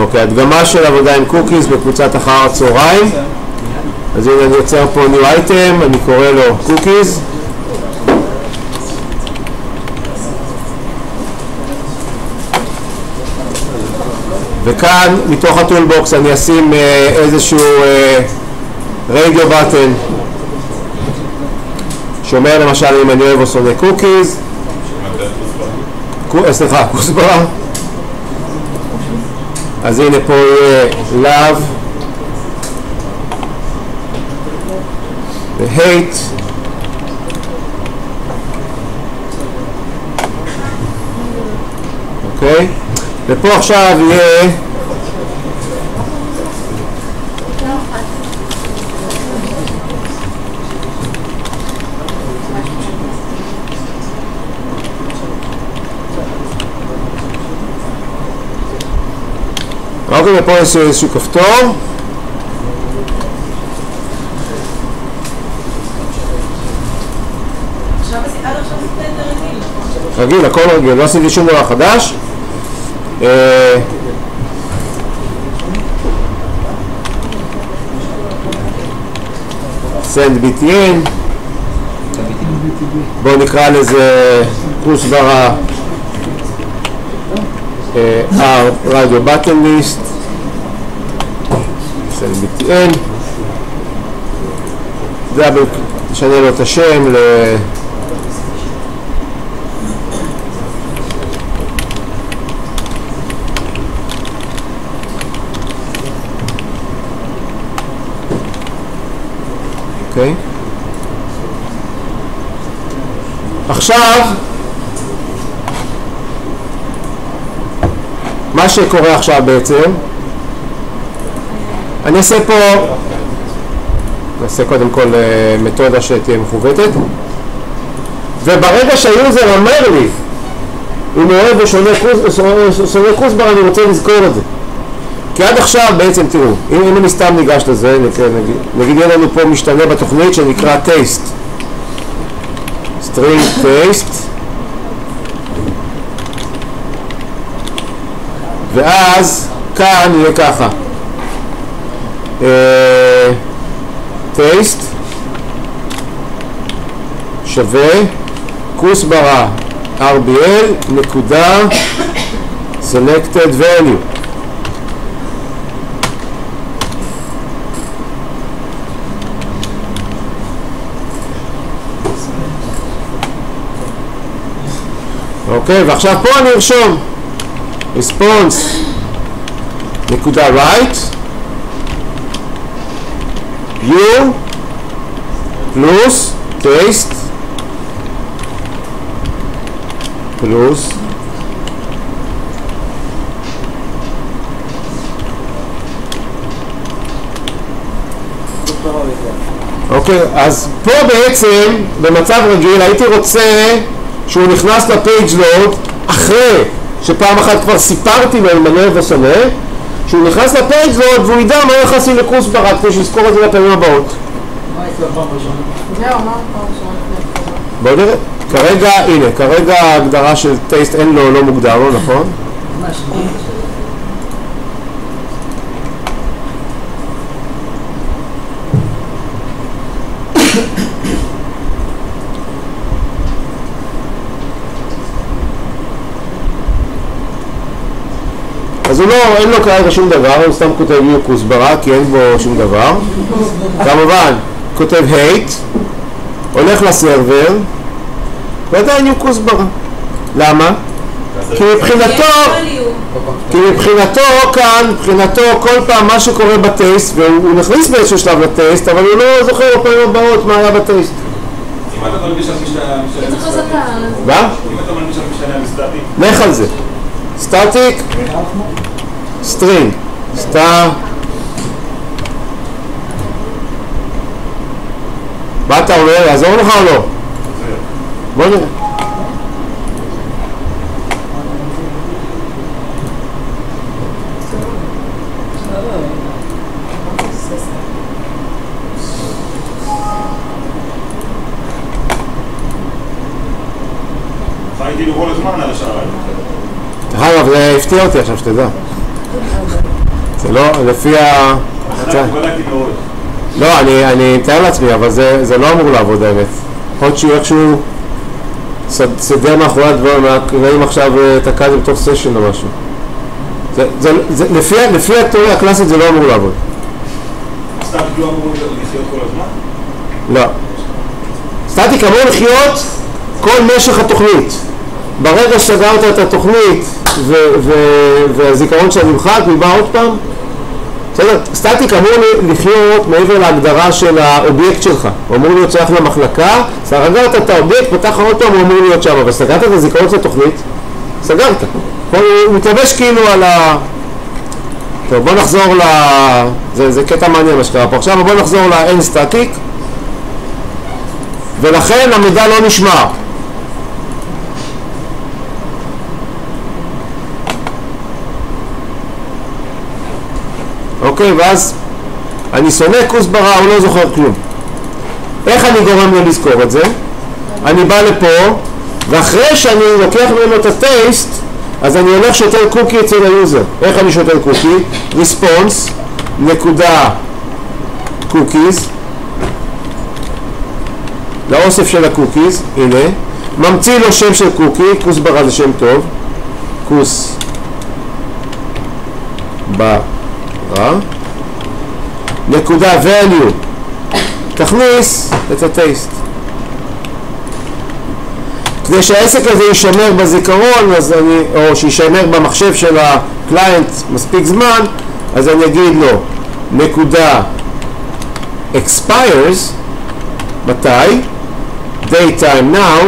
אוקיי, הדגמה של עבודה עם קוקיז בקבוצת אחר הצהריים. אז הנה אני יוצר פה new item, אני קורא לו קוקיז. וכאן מתוך הטולבוקס אני אשים איזשהו רדיו בטן שאומר למשל אם אני אוהב או שונא קוקיז, סליחה, כוסברה. אז הנה פה יהיה love ו-hate. אוקיי? ופה עכשיו יהיה אוקיי, ופה יש איזשהו כפתור. רגיל, הכל רגיל, לא עשיתי שום דבר חדש. send btn, בואו נקרא לזה כוסברה רדיו בטן ליסט, send btn, דאבל, נשנה לו את השם ל... אוקיי. עכשיו מה שקורה עכשיו בעצם, אני אעשה פה, נעשה קודם כל מתודה שתהיה מכוותת, וברגע שהיוזר אומר לי אם הוא אוהב ושונא כוסברה אני רוצה לזכור את זה, כי עד עכשיו בעצם תראו, אם אני סתם ניגש לזה, נגיד יהיה לנו פה משתנה בתוכנית שנקרא taste, string taste, ואז כאן יהיה ככה taste שווה כוסברה RBL נקודה selected value. אוקיי, ועכשיו פה אני ארשום response נקודה right u פלוס taste פלוס אוקיי, אז פה בעצם במצב רגיל הייתי רוצה שהוא נכנס לפייג' לוד אחרי שפעם אחת כבר סיפרתי לו אם אני אוהב ושונא, שהוא נכנס לפייג' לוד והוא ידע מה יחסי לכוסברה כדי שיזכור את זה לפעמים הבאות. מה יש לפעם ראשונה? בואו נראה, כרגע, הנה, כרגע ההגדרה של טייסט אין לו, לא מוגדר לו, נכון? אז הוא לא, אין לו כרגע שום דבר, הוא סתם כותב יו כוסברה כי אין בו שום דבר. כמובן, כותב hate, הולך לסרבר, ועדיין יו כוסברה. למה? כי מבחינתו כאן, מבחינתו כל פעם מה שקורה בטייסט, והוא נכניס באיזשהו שלב לטייסט, אבל הוא לא זוכר בפעמים הבאות מה היה בטייסט. אם אתה מלביש על משתנה מה? אם אתה מלביש על משתנה מסטטיק? לך על זה. סטטיק, סטרינג, מה אתה אומר? יעזור לך או לא? בוא נראה. חייתי לו כל הזמן על השער. אבל זה הפתיע אותי עכשיו שתדע. זה לא, לפי ה... בדקתי מאוד. לא, אני מתאר לעצמי, אבל זה לא אמור לעבוד האמת. יכול להיות שהוא איכשהו סדר מאחורי הדברים עכשיו תקע את זה בתוך סשן או משהו. לפי התיאוריה הקלאסית זה לא אמור לעבוד. סטטיק לא אמור לחיות כל הזמן? לא. סטטיק אמור לחיות כל משך התוכנית. ברגע שסגרת את התוכנית והזיכרון שלה נמחק, הוא בא עוד פעם. סטטיק אמור לחיות מעבר להגדרה של האובייקט שלך. הוא אמור להיות שייך למחלקה, סגרת את האובייקט, פתח עוד פעם, הוא אמור להיות שם, אבל סגרת את הזיכרון של התוכנית, סגרת. הוא מתלבש כאילו על ה... טוב, בוא נחזור ל... זה קטע מעניין מה שקרה פה עכשיו, בוא נחזור ל-N סטטיק, ולכן המידע לא נשמר. אוקיי, ואז אני שונא כוסברה, הוא לא זוכר כלום. איך אני גורם לו לזכור את זה? אני בא לפה, ואחרי שאני לוקח ממנו את הטייסט, אז אני הולך שוטר קוקי אצל היוזר. איך אני שוטר קוקי? response, נקודה, cookies, לאוסף של הקוקיז, הנה, ממציא לו שם של קוקי, כוסברה זה שם טוב, כוסברה, נקודה value, תכניס את הטייסט. כדי שהעסק הזה יישמר בזיכרון, או שישמר במחשב של הקליינט מספיק זמן, אז אני אגיד לו נקודה expires, מתי? daytime now,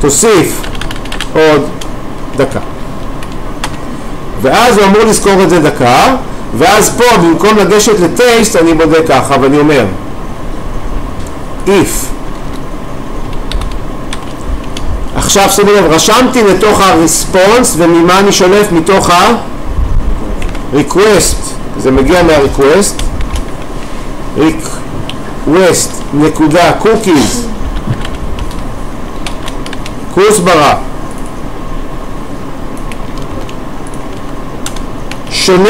תוסיף עוד דקה. ואז הוא אמור לזכור את זה דקה, ואז פה במקום לגשת לטייסט אני בודק ככה, ואני אומר if. עכשיו שימו לב, רשמתי לתוך הרספונס, וממה אני שולף? מתוך ה-request, זה מגיע מה-request, request נקודה cookies, כוסברה, שונה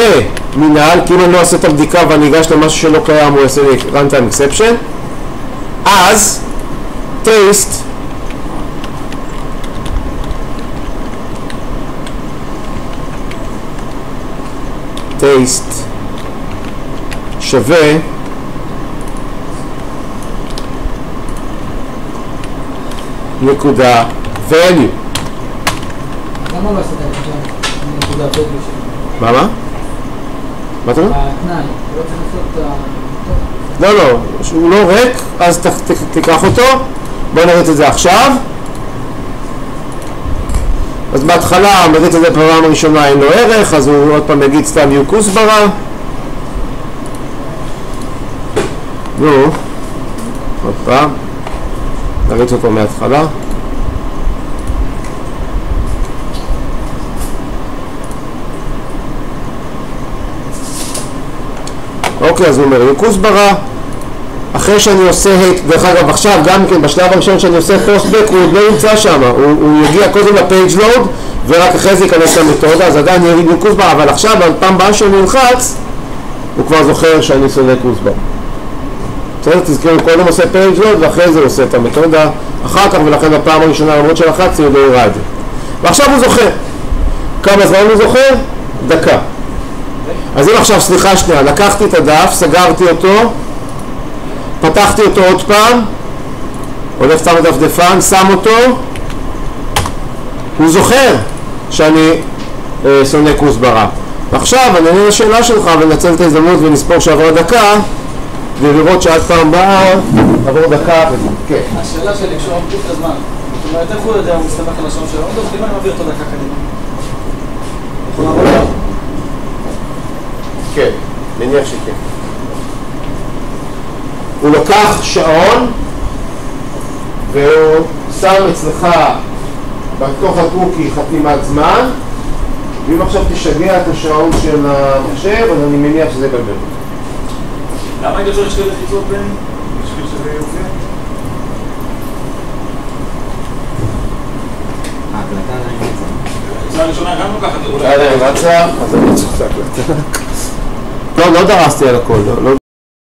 מנהל, כי אם אני לא עושה את הבדיקה ואני אגש למשהו שלא קיים, הוא יעשה לי runtime exception, אז taste שווה נקודה value. למה לא עשית את נקודה value? מה? מה אתה אומר? התנאי, לא צריך לעשות לא, הוא לא ריק, אז תיקח אותו. בוא נראה את זה עכשיו. אז בהתחלה מדית את זה פעם ראשונה אין לו ערך, אז הוא עוד פעם יגיד סתם יהיו כוסברה. נו, עוד פעם נריץ אותו מההתחלה. אוקיי, אז הוא אומר יהיו כוסברה. אחרי שאני עושה, דרך אגב עכשיו גם כן בשלב הראשון שאני עושה פוסט-בק הוא עוד לא נמצא שם, הוא יגיע קודם לפייג' לואוד ורק אחרי זה ייכנס למתודה, אז עדיין יהיה לי כוסברה, אבל עכשיו בפעם הבאה שאני נלחץ הוא כבר זוכר שאני שונא כוסברה. בסדר, תזכרו, קודם עושה פייג' לואוד ואחרי זה הוא עושה את המתודה אחר כך, ולכן בפעם הראשונה למרות שלחצתי הוא לא יראה את זה. ועכשיו הוא זוכר. כמה זמן הוא זוכר? דקה. אז אם עכשיו, סליחה שנייה, לקחתי את הדף, סגרתי אותו, פתחתי אותו עוד פעם, הולך שם דפדפן, שם אותו, הוא זוכר שאני שונא כוסברה. ועכשיו אני אענה לשאלה שלך ונצל את ההזדמנות ונספור שעברה דקה ולראות שעד פעם באה עבור דקה. כן. השאלה שלי, כשהוא מבדיק את הזמן, זאת אומרת, איך הוא יודע, הוא מסתמך על השעון שלו, אם אני מביא אותו דקה קדימה. יכול לעבור לו? כן, מניח שכן. הוא לוקח שעון והוא שם אצלך בתוך הקוקי חתימת זמן, ואם עכשיו תשגע את השעון של המחשב, אז אני מניח שזה בלבל. למה היית צריך שתי לחיצות בין? בשביל שזה יופיע? ההקלטה עדיין רצה. הראשונה גם לוקחת. עדיין רצה, אז אני צריך להקלטה. לא דרסתי על הכל, לא